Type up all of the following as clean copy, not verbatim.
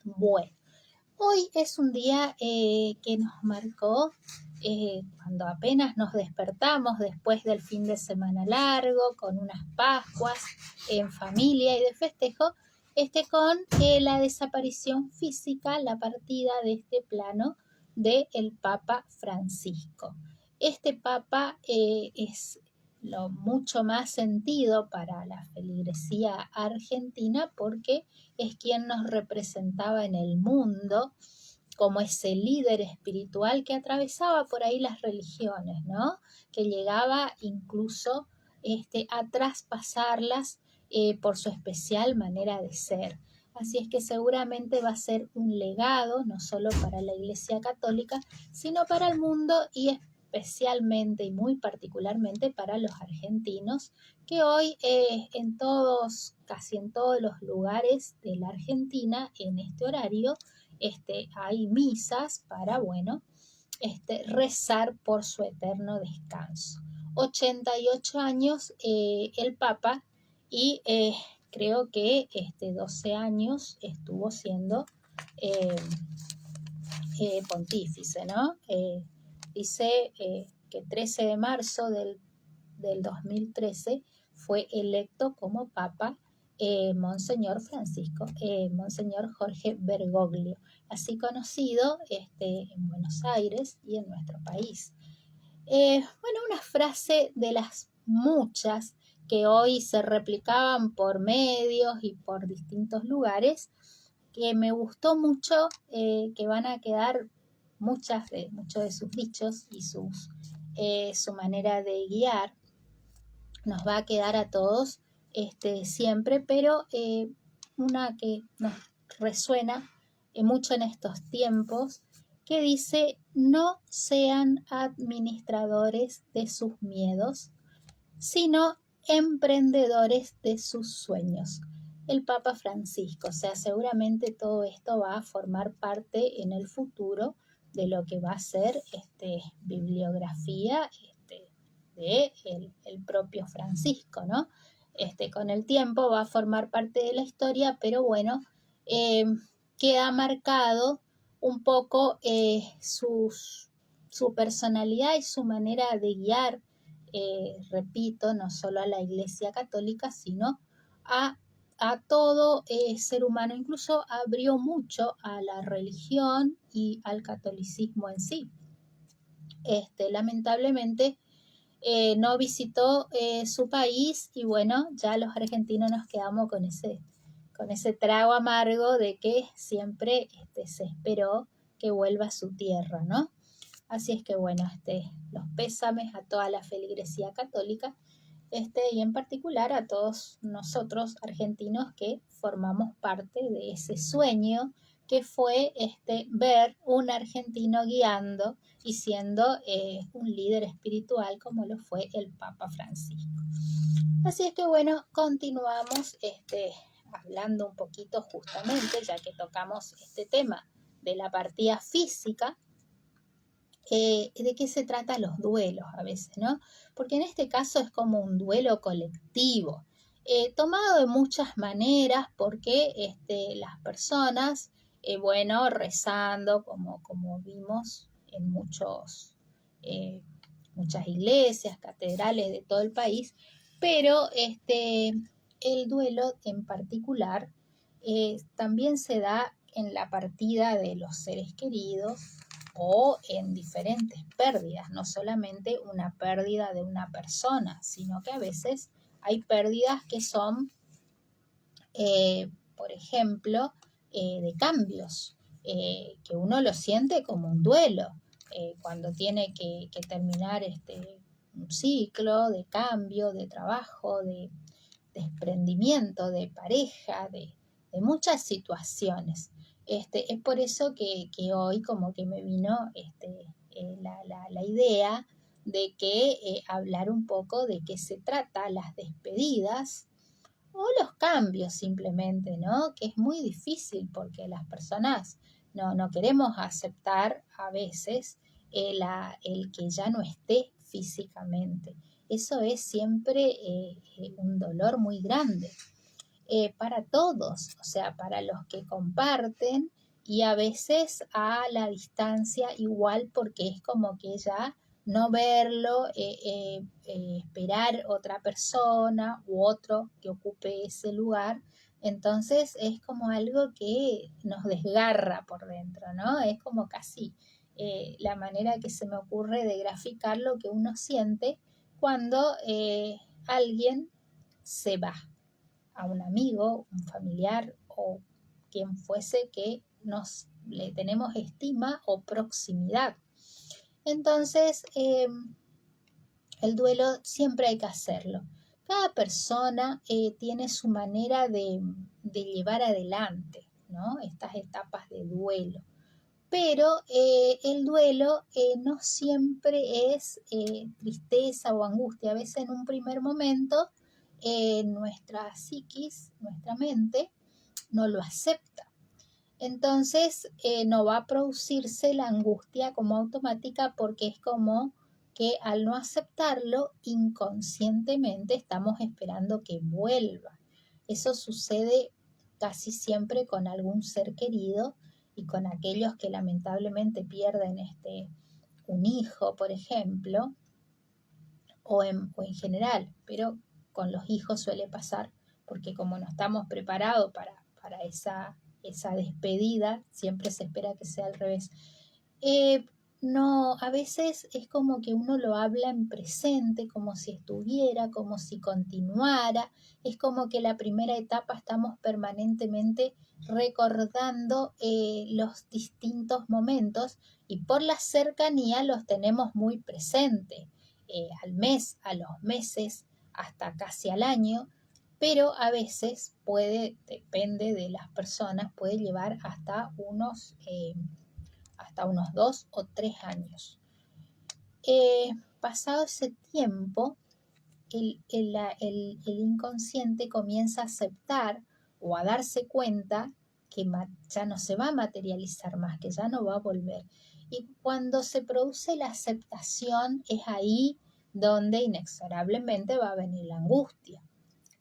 Bueno, hoy es un día que nos marcó cuando apenas nos despertamos después del fin de semana largo, con unas Pascuas en familia y de festejo, con la desaparición física, la partida de este plano del Papa Francisco. Este Papa es lo mucho más sentido para la feligresía argentina porque es quien nos representaba en el mundo como ese líder espiritual que atravesaba por ahí las religiones, ¿no? Que llegaba incluso a traspasarlas por su especial manera de ser. Así es que seguramente va a ser un legado, no solo para la Iglesia Católica, sino para el mundo y especialmente y muy particularmente para los argentinos, que hoy casi en todos los lugares de la Argentina, en este horario, hay misas para, rezar por su eterno descanso. 88 años el Papa y creo que 12 años estuvo siendo eh, pontífice, ¿no? Dice que 13 de marzo del 2013 fue electo como Papa Monseñor Monseñor Jorge Bergoglio, así conocido en Buenos Aires y en nuestro país. Una frase de las muchas que hoy se replicaban por medios y por distintos lugares, que me gustó mucho, que van a quedar muchos de sus dichos y su manera de guiar, nos va a quedar a todos siempre, pero una que nos resuena mucho en estos tiempos, que dice: no sean administradores de sus miedos, sino emprendedores de sus sueños. El Papa Francisco, o sea, seguramente todo esto va a formar parte en el futuro de lo que va a ser bibliografía de el propio Francisco, ¿no? Con el tiempo va a formar parte de la historia, pero bueno, queda marcado un poco su personalidad y su manera de guiar, repito, no solo a la Iglesia Católica, sino a todo ser humano. Incluso abrió mucho a la religión y al catolicismo en sí. Lamentablemente no visitó su país y bueno, ya los argentinos nos quedamos con ese trago amargo de que siempre se esperó que vuelva a su tierra, ¿no? Así es que bueno, los pésames a toda la feligresía católica, y en particular a todos nosotros argentinos que formamos parte de ese sueño que fue ver un argentino guiando y siendo un líder espiritual como lo fue el Papa Francisco. Así es que bueno, continuamos hablando un poquito justamente, ya que tocamos este tema de la partida física, de qué se tratan los duelos a veces, ¿no? Porque en este caso es como un duelo colectivo, tomado de muchas maneras, porque las personas, rezando, como vimos en muchas iglesias, catedrales de todo el país, pero el duelo en particular también se da en la partida de los seres queridos o en diferentes pérdidas, no solamente una pérdida de una persona, sino que a veces hay pérdidas que son, por ejemplo, de cambios, que uno lo siente como un duelo, cuando tiene que terminar un ciclo de cambio, de trabajo, de desprendimiento, de pareja, de muchas situaciones. Es por eso que hoy como que me vino la idea de que hablar un poco de qué se trata las despedidas o los cambios simplemente, ¿no? Que es muy difícil porque las personas no queremos aceptar a veces el que ya no esté físicamente. Eso es siempre un dolor muy grande. para todos, o sea, para los que comparten y a veces a la distancia igual porque es como que ya no verlo, esperar otra persona u otro que ocupe ese lugar. Entonces es como algo que nos desgarra por dentro, ¿no? Es como casi la manera que se me ocurre de graficar lo que uno siente cuando alguien se va, a un amigo, un familiar o quien fuese que nos le tenemos estima o proximidad. Entonces, el duelo siempre hay que hacerlo. Cada persona tiene su manera de llevar adelante, ¿no? Estas etapas de duelo. Pero el duelo no siempre es tristeza o angustia. A veces en un primer momento nuestra psiquis, nuestra mente, no lo acepta. Entonces no va a producirse la angustia como automática porque es como que al no aceptarlo, inconscientemente estamos esperando que vuelva. Eso sucede casi siempre con algún ser querido y con aquellos que lamentablemente pierden un hijo, por ejemplo, o en general, pero con los hijos suele pasar porque como no estamos preparados para esa despedida, siempre se espera que sea al revés. No, a veces es como que uno lo habla en presente, como si estuviera, como si continuara. Es como que la primera etapa estamos permanentemente recordando los distintos momentos y por la cercanía los tenemos muy presentes, al mes, a los meses, hasta casi al año, pero a veces puede, depende de las personas, puede llevar hasta unos 2 o 3 años. Pasado ese tiempo, el inconsciente comienza a aceptar o a darse cuenta que ya no se va a materializar más, que ya no va a volver. Y cuando se produce la aceptación es ahí donde inexorablemente va a venir la angustia.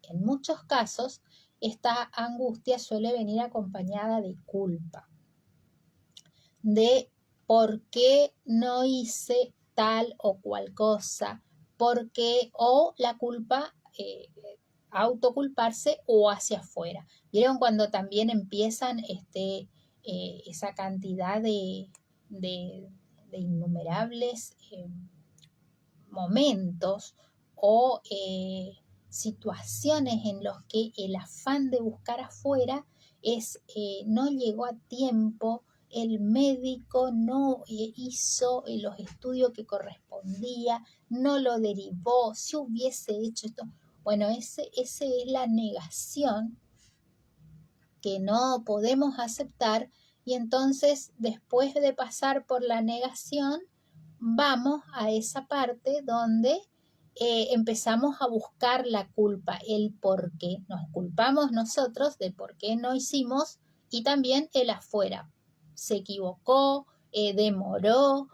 En muchos casos, esta angustia suele venir acompañada de culpa, de por qué no hice tal o cual cosa, porque o la culpa, autoculparse o hacia afuera. ¿Vieron cuando también empiezan esa cantidad de innumerables momentos o situaciones en los que el afán de buscar afuera es no llegó a tiempo, el médico no hizo los estudios que correspondía, no lo derivó, si hubiese hecho esto. Bueno, ese es la negación que no podemos aceptar y entonces después de pasar por la negación vamos a esa parte donde empezamos a buscar la culpa, el por qué. Nos culpamos nosotros de por qué no hicimos y también el afuera. Se equivocó, demoró,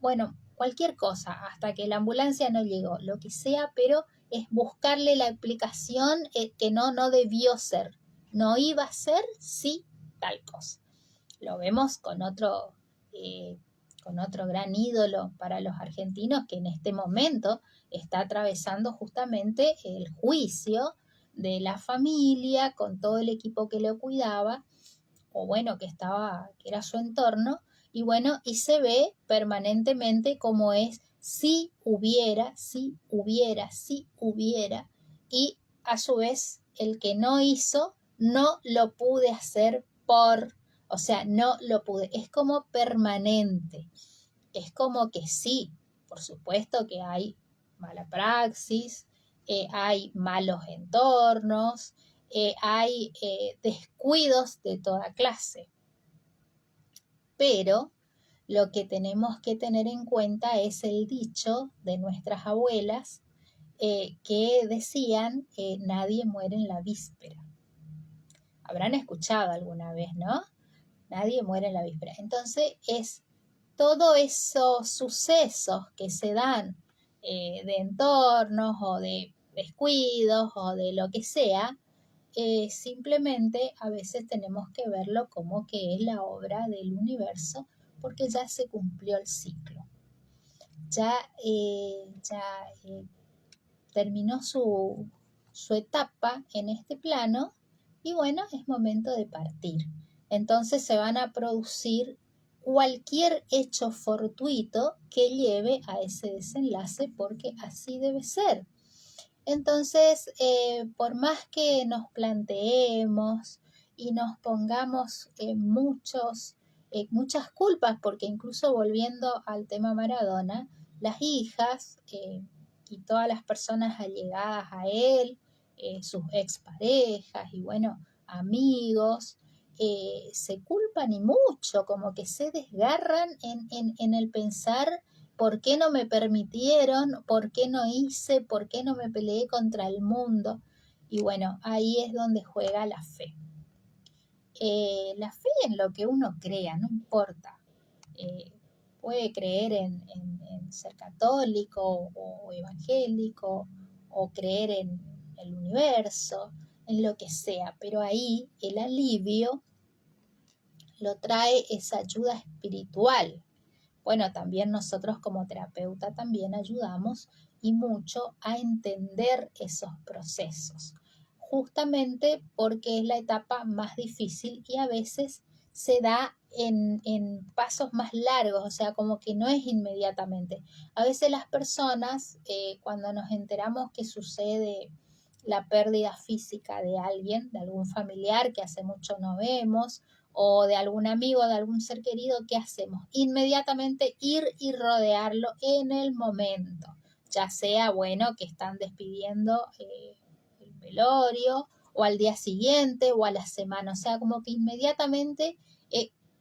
bueno, cualquier cosa, hasta que la ambulancia no llegó, lo que sea, pero es buscarle la explicación que no debió ser. No iba a ser, sí, tal cosa. Lo vemos con otro gran ídolo para los argentinos que en este momento está atravesando justamente el juicio de la familia con todo el equipo que lo cuidaba o bueno, que era su entorno y bueno, y se ve permanentemente como es si hubiera, si hubiera, si hubiera y a su vez el que no hizo no lo pude hacer o sea, no lo pude, es como permanente, es como que sí, por supuesto que hay mala praxis, hay malos entornos, hay descuidos de toda clase, pero lo que tenemos que tener en cuenta es el dicho de nuestras abuelas que decían nadie muere en la víspera. Habrán escuchado alguna vez, ¿no? Nadie muere en la víspera. Entonces es todos esos sucesos que se dan de entornos o de descuidos o de lo que sea, simplemente a veces tenemos que verlo como que es la obra del universo, porque ya se cumplió el ciclo, ya terminó su etapa en este plano y bueno, es momento de partir. Entonces se van a producir cualquier hecho fortuito que lleve a ese desenlace porque así debe ser. Entonces, por más que nos planteemos y nos pongamos muchas culpas, porque incluso volviendo al tema Maradona, las hijas y todas las personas allegadas a él, sus exparejas y bueno, amigos, se culpan y mucho, como que se desgarran en el pensar ¿por qué no me permitieron? ¿Por qué no hice? ¿Por qué no me peleé contra el mundo? Y bueno, ahí es donde juega la fe. La fe en lo que uno crea, no importa. Puede creer en ser católico o evangélico o creer en el universo, en lo que sea, pero ahí el alivio lo trae esa ayuda espiritual. Bueno, también nosotros como terapeuta también ayudamos y mucho a entender esos procesos, justamente porque es la etapa más difícil y a veces se da en pasos más largos, o sea, como que no es inmediatamente. A veces las personas, cuando nos enteramos que sucede la pérdida física de alguien, de algún familiar que hace mucho no vemos, o de algún amigo, de algún ser querido, ¿qué hacemos? Inmediatamente ir y rodearlo en el momento, ya sea, bueno, que están despidiendo el velorio, o al día siguiente, o a la semana, o sea, como que inmediatamente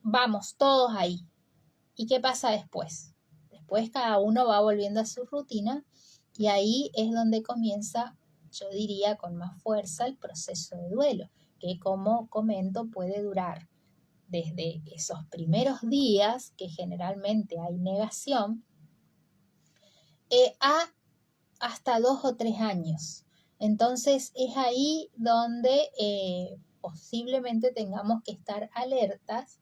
vamos todos ahí. ¿Y qué pasa después? Después cada uno va volviendo a su rutina y ahí es donde comienza, yo diría, con más fuerza el proceso de duelo, que como comento puede durar desde esos primeros días, que generalmente hay negación, a hasta 2 o 3 años. Entonces es ahí donde posiblemente tengamos que estar alertas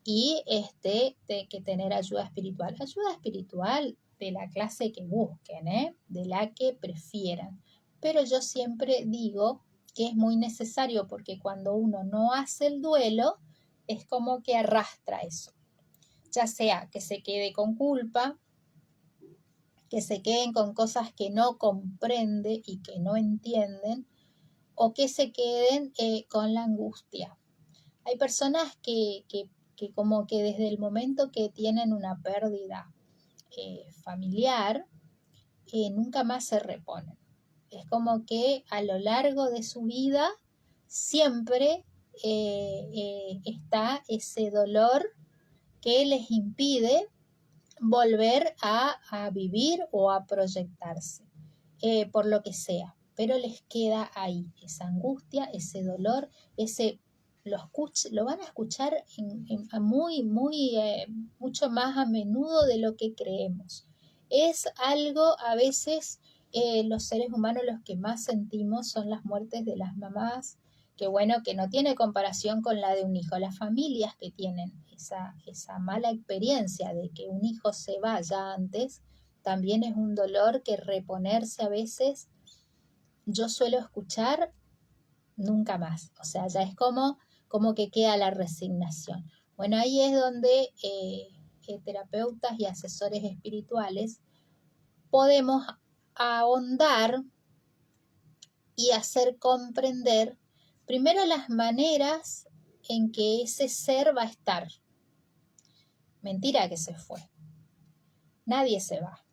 y que tener ayuda espiritual. Ayuda espiritual de la clase que busquen, de la que prefieran. Pero yo siempre digo que es muy necesario porque cuando uno no hace el duelo, es como que arrastra eso. Ya sea que se quede con culpa, que se queden con cosas que no comprende y que no entienden, o que se queden con la angustia. Hay personas que como que desde el momento que tienen una pérdida familiar, nunca más se reponen. Es como que a lo largo de su vida siempre está ese dolor que les impide volver a vivir o a proyectarse, por lo que sea, pero les queda ahí esa angustia, ese dolor, lo van a escuchar mucho más a menudo de lo que creemos. Es algo, a veces, los seres humanos los que más sentimos son las muertes de las mamás, que bueno, que no tiene comparación con la de un hijo. Las familias que tienen esa mala experiencia de que un hijo se vaya antes, también es un dolor que reponerse a veces, yo suelo escuchar nunca más. O sea, ya es como que queda la resignación. Bueno, ahí es donde terapeutas y asesores espirituales podemos ahondar y hacer comprender primero las maneras en que ese ser va a estar. Mentira que se fue. Nadie se va.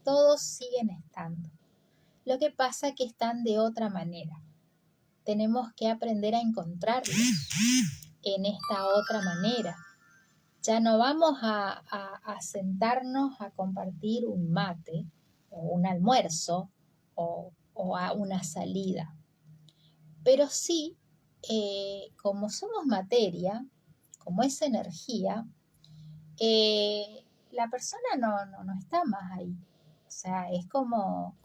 Todos siguen estando. Lo que pasa es que están de otra manera. Tenemos que aprender a encontrarlos en esta otra manera. Ya no vamos a sentarnos a compartir un mate o un almuerzo o a una salida. Pero sí, como somos materia, como es energía, la persona no está más ahí. O sea, es como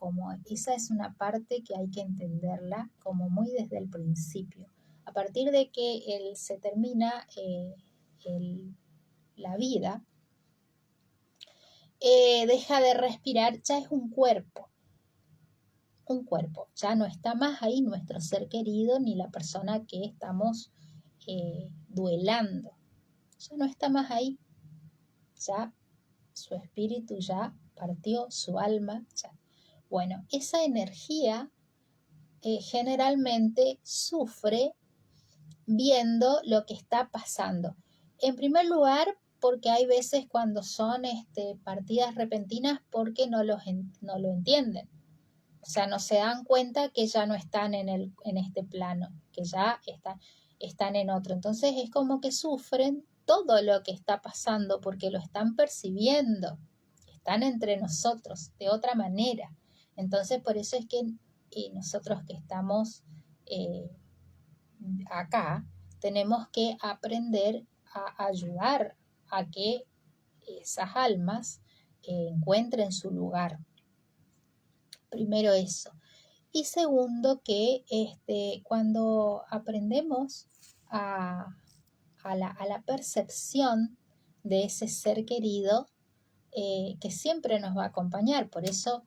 esa es una parte que hay que entenderla como muy desde el principio. A partir de que se termina la vida, deja de respirar, ya es un cuerpo, ya no está más ahí nuestro ser querido ni la persona que estamos duelando, ya no está más ahí, ya su espíritu ya partió, su alma ya. Bueno, esa energía generalmente sufre viendo lo que está pasando. En primer lugar, porque hay veces cuando son partidas repentinas porque no lo entienden. O sea, no se dan cuenta que ya no están en este plano, que ya están en otro. Entonces es como que sufren todo lo que está pasando porque lo están percibiendo. Están entre nosotros de otra manera. Entonces por eso es que nosotros que estamos acá tenemos que aprender a ayudar a que esas almas encuentren su lugar. Primero eso. Y segundo, que cuando aprendemos a la percepción de ese ser querido, que siempre nos va a acompañar. Por eso,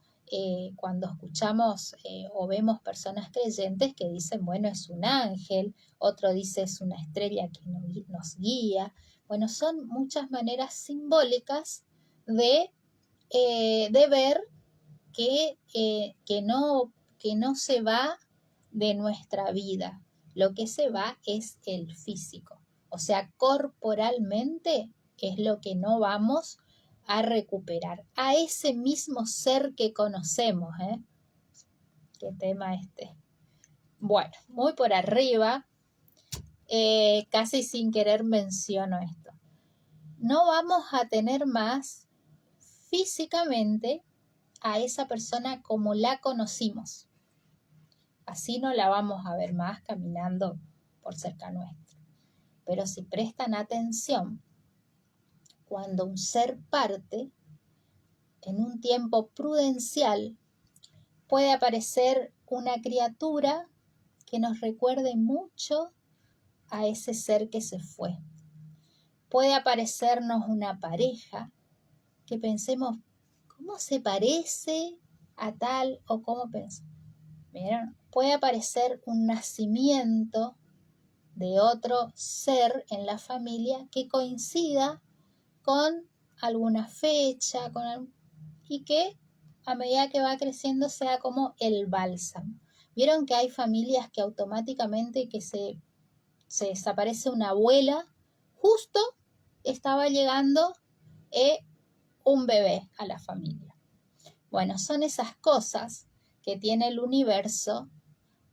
cuando escuchamos o vemos personas creyentes que dicen, bueno, es un ángel, otro dice es una estrella que nos guía. Bueno, son muchas maneras simbólicas de ver que no se va de nuestra vida. Lo que se va es el físico. O sea, corporalmente es lo que no vamos a recuperar. A ese mismo ser que conocemos, ¿eh? ¿Qué tema este? Bueno, muy por arriba, casi sin querer menciono esto. No vamos a tener más físicamente a esa persona como la conocimos. Así no la vamos a ver más caminando por cerca nuestro. Pero si prestan atención, cuando un ser parte, en un tiempo prudencial, puede aparecer una criatura que nos recuerde mucho a ese ser que se fue. Puede aparecernos una pareja que pensemos, ¿cómo se parece a tal o cómo pensamos? ¿Vieron? Puede aparecer un nacimiento de otro ser en la familia que coincida con alguna fecha y que a medida que va creciendo sea como el bálsamo. ¿Vieron que hay familias que automáticamente que se desaparece una abuela? Justo estaba llegando un bebé a la familia. Bueno, son esas cosas que tiene el universo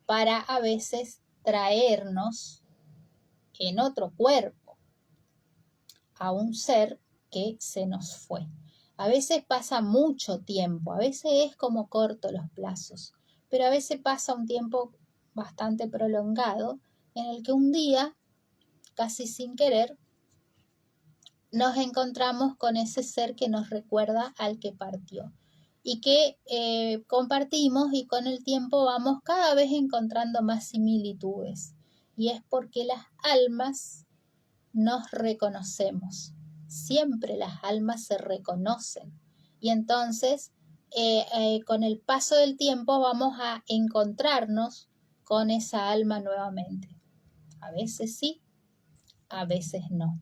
para a veces traernos en otro cuerpo a un ser que se nos fue. A veces pasa mucho tiempo, a veces es como corto los plazos, pero a veces pasa un tiempo bastante prolongado en el que un día, casi sin querer, nos encontramos con ese ser que nos recuerda al que partió y que compartimos, y con el tiempo vamos cada vez encontrando más similitudes, y es porque las almas nos reconocemos, siempre las almas se reconocen, y entonces con el paso del tiempo vamos a encontrarnos con esa alma nuevamente. A veces sí, a veces no.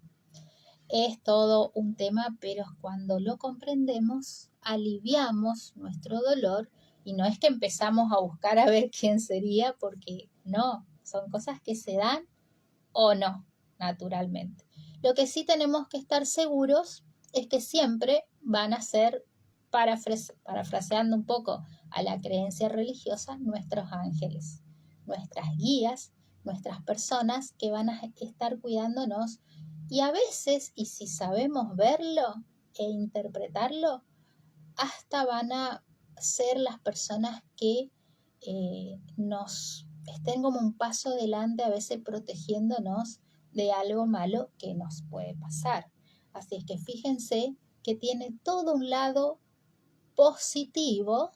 Es todo un tema, pero cuando lo comprendemos, aliviamos nuestro dolor, y no es que empezamos a buscar a ver quién sería, porque no, son cosas que se dan o no, naturalmente. Lo que sí tenemos que estar seguros es que siempre van a ser, parafraseando un poco a la creencia religiosa, nuestros ángeles, nuestras guías, nuestras personas que van a estar cuidándonos. Y a veces, y si sabemos verlo e interpretarlo, hasta van a ser las personas que nos estén como un paso adelante, a veces protegiéndonos de algo malo que nos puede pasar. Así es que fíjense que tiene todo un lado positivo